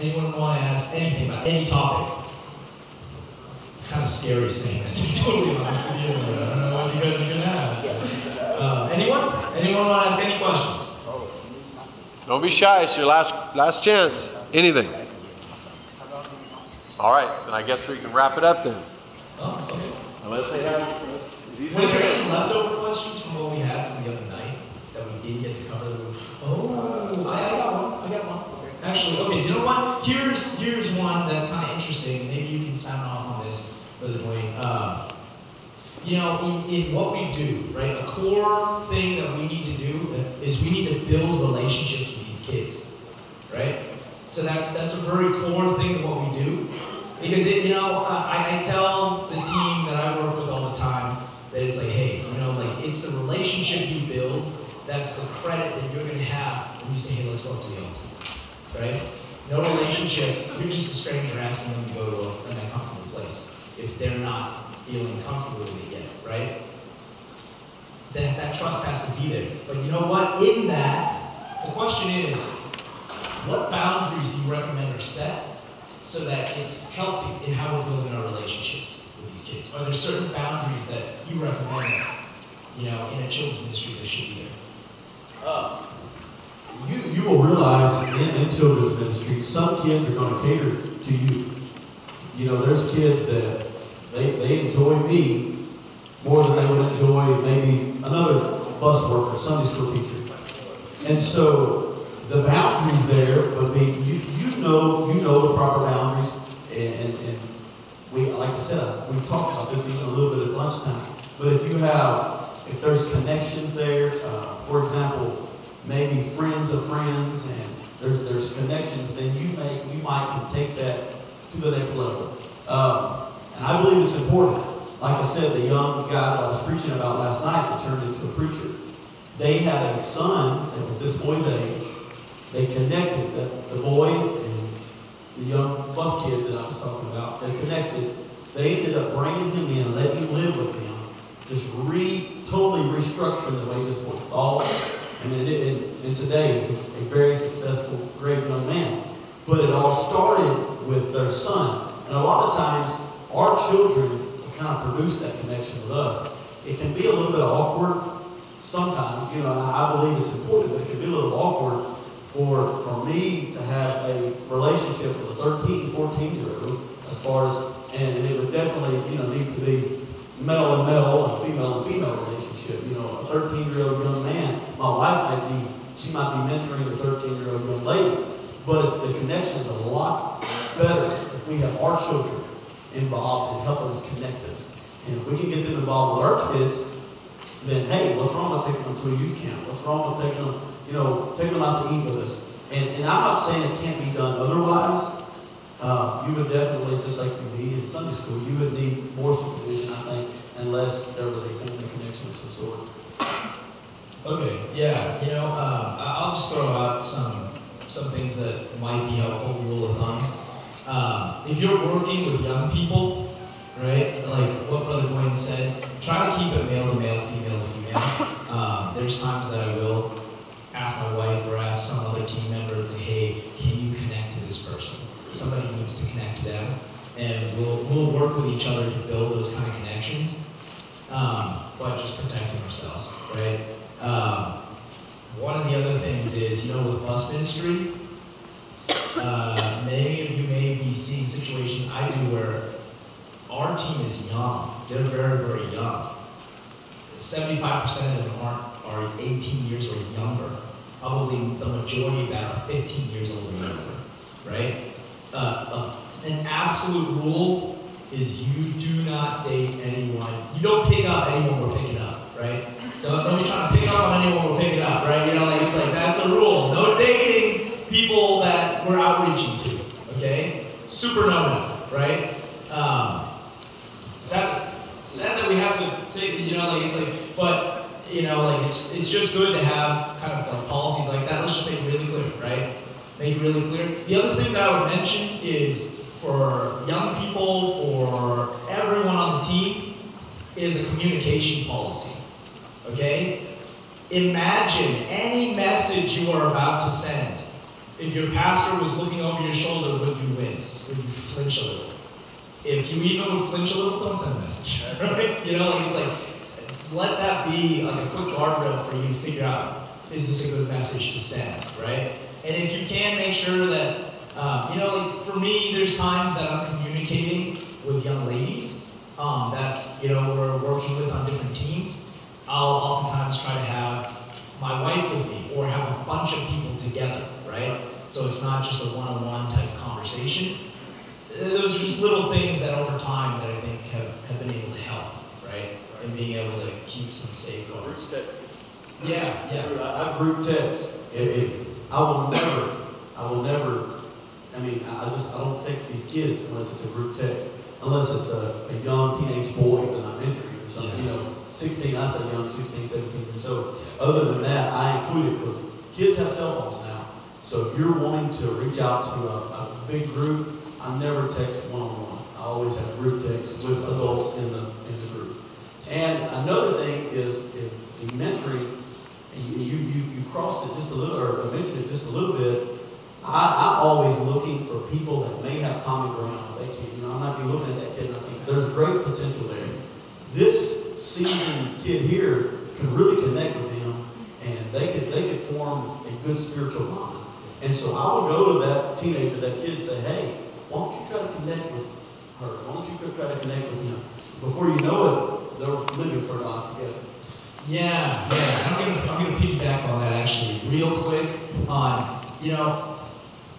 Anyone want to ask anything about any topic? It's kind of scary saying that, to be totally honest with you. I don't know what you guys are going to ask. Anyone? Anyone want to ask any questions? Don't be shy. It's your last chance. Anything. All right. Then I guess we can wrap it up then. Oh, okay. Unless they have... Were there any leftover questions from what we had from the other night that we didn't get to cover? Oh, I got one. Actually, okay, you know what? Here's one that's kind of interesting. Maybe you can sound off on this, Brother Dwayne. You know, in what we do, right? A core thing that we need to do is we need to build relationships with these kids, right? So that's a very core thing of what we do. Because, I tell the team that I work with all the time that it's like, hey, it's the relationship you build that's the credit that you're going to have when you say, hey, let's go up to the altar, right? No relationship, you're just a stranger asking them to go to an uncomfortable place if they're not feeling comfortable with it yet, right? Then that trust has to be there. But you know what? In that, the question is, what boundaries do you recommend are set so that it's healthy in how we're building our relationships with these kids? Are there certain boundaries that you recommend that, in a children's ministry that should be there? You will realize in children's ministry, some kids are going to cater to you. There's kids that they enjoy me more than they would enjoy maybe another bus worker, Sunday school teacher. And so the boundaries there would be, you know the proper boundaries, and we, like I said, we've talked about this even a little bit at lunchtime. But if there's connections there, for example, maybe friends of friends, and there's connections, then you might can take that to the next level. And I believe it's important. Like I said, the young guy that I was preaching about last night that turned into a preacher, they had a son that was this boy's age. They connected, the boy and the young bus kid that I was talking about, they connected. They ended up bringing him in, letting him live with them, just totally restructuring the way this boy thought. And today, he's a very successful, great young man. But it all started with their son. And a lot of times, our children kind of produce that connection with us. It can be a little bit awkward sometimes, and I believe it's important, but it can be a little awkward for me to have a relationship with a 13, 14-year-old, as far as, and it would definitely, need to be male and male and female relationship. A 13-year-old young man, my wife might be mentoring a 13-year-old young lady, but the connection is a lot better if we have our children involved in helping us connect us. And if we can get them involved with our kids, then hey, what's wrong with taking them to a youth camp? What's wrong with taking them, taking them out to eat with us? And I'm not saying it can't be done otherwise. You would definitely, just like you need in Sunday school, you would need more supervision, I think, unless there was a family connection of some sort. Okay, yeah, I'll just throw out some things that might be helpful, rule of thumbs. If you're working with young people, right, like what Brother Dwayne said, try to keep it male to male, female to female. There's times that I will ask my wife or ask some other team member and say, hey, can you connect to this person? Somebody needs to connect to them. And we'll work with each other to build those kind of connections, but just protecting ourselves, right? One of the other things is, with bus ministry, many of you may be seeing situations I do where our team is young. They're very, very young. 75% of them are 18 years or younger. Probably the majority of that are 15 years old or younger, right? An absolute rule is you do not date anyone. You don't pick up anyone we're picking up, right? Don't be trying to pick up on anyone we're picking up, right? It's like that's a rule. No dating people that we're outreaching to, okay? Super no-no, right? Sad that we have to say that, but it's just good to have kind of like policies like that. Let's just make it really clear, right? Make it really clear. The other thing that I would mention is for young people, for everyone on the team, is a communication policy, okay? Imagine any message you are about to send If your pastor was looking over your shoulder, would you wince? Would you flinch a little? If you even would flinch a little, don't send a message. Right? You know, like it's like, let that be like a quick guardrail for you to figure out, is this a good message to send, right? And if you can, make sure that, you know, like for me, there's times that I'm communicating with young ladies that, you know, we're working with on different teams. I'll oftentimes try to have my wife with me or have a bunch of people together, right? So it's not just a one-on-one type of conversation. Those are just little things that over time that I think have been able to help, right? And being able to keep some safeguards. Yeah. I group text. If I will never. I mean, I don't text these kids unless it's a group text. Unless it's a young teenage boy that I'm mentoring or something. You know, 16. I say young, 16, 17 years old. Other than that, I include it because kids have cell phones now. So if you're wanting to reach out to a big group, I never text one-on-one. I always have group text with adults in the group. And another thing is the mentoring. You crossed it just a little, or mentioned it just a little bit. I'm always looking for people that may have common ground. They can, you know, I might be looking at that kid and I think there's great potential there. This seasoned kid here could really connect with him, and they could form a good spiritual bond. And so I would go to that teenager, that kid, and say, hey, why don't you try to connect with her? Why don't you try to connect with him? Before you know it, they're living for God together. Yeah. I'm gonna piggyback on that actually, real quick. You know,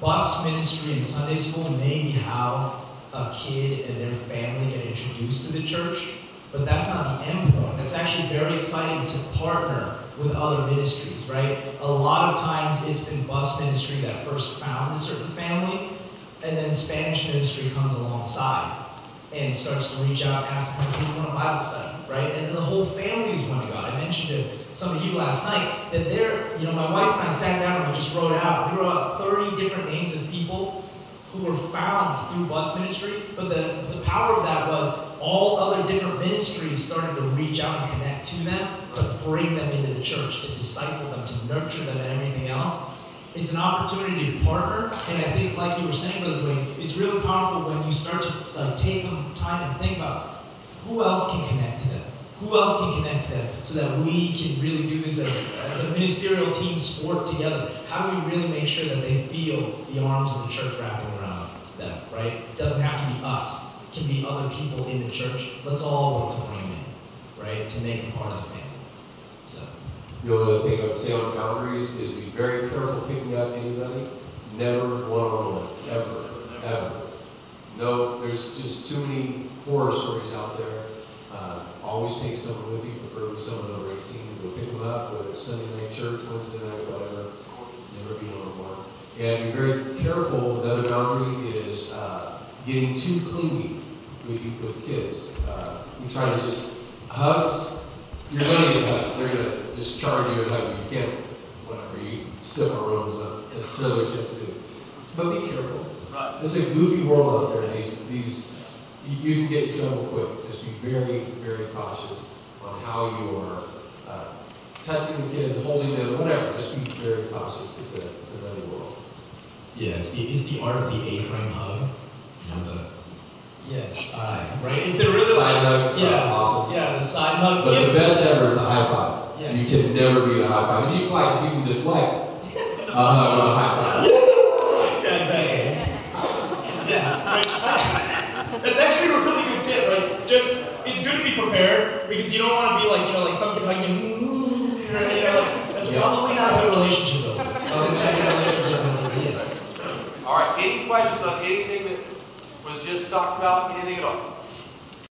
bus ministry in Sunday school may be how a kid and their family get introduced to the church, but that's not the end point. That's actually very exciting to partner with other ministries, right? A lot of times it's been bus ministry that first found a certain family, and then Spanish ministry comes alongside and starts to reach out and ask the parents, hey, you want a Bible study, right? And the whole family is one to God. I mentioned to some of you last night that you know, my wife and I sat down and we just wrote out 30 different names of people who were found through bus ministry, but the power of that was all other different ministries started to reach out and connect to them, to bring them into the church, to disciple them, to nurture them and everything else. It's an opportunity to partner, and I think, like you were saying, Brother Dwayne, it's really powerful when you start to take them time and think about who else can connect to them. Who else can connect to them so that we can really do this as a ministerial team sport together? How do we really make sure that they feel the arms of the church wrapping around them, right? It doesn't have to be us. It can be other people in the church. Let's all work to bring them in, right? To make them part of the family. So. The only other thing I would say on boundaries is be very careful picking up anybody. Never one-on-one, ever. No, there's just too many horror stories out there. Always take someone with you, preferably someone over 18, to go pick them up, whether it's Sunday night church, Wednesday night, whatever. Never be one-on-one. And be very careful. Another boundary is getting too clingy with kids. We try to just hugs. You're going to get hugged. They're going to just charge you and hug you. You can't, whatever, you step on road is not necessarily what you have to do. But be careful. Right. It's a goofy world out there. You can get in trouble quick. Just be very, very cautious on how you are touching the kids, holding them, whatever. Just be very cautious. It's another world. Yeah, it's the art of the A-frame hug. You know, yes, right? If they're really side hugs are awesome. Yeah, the side hug. But the best ever is the high five. Yes. You can never beat a high five. And you can deflect a hug with a high five. Yeah, exactly. Yeah, right. That's actually a really good tip, right? Just, it's good to be prepared because you don't want to be like, like some kid hugging you, that's probably not a good relationship builder. All right, any questions on anything that was just talked about, anything at all?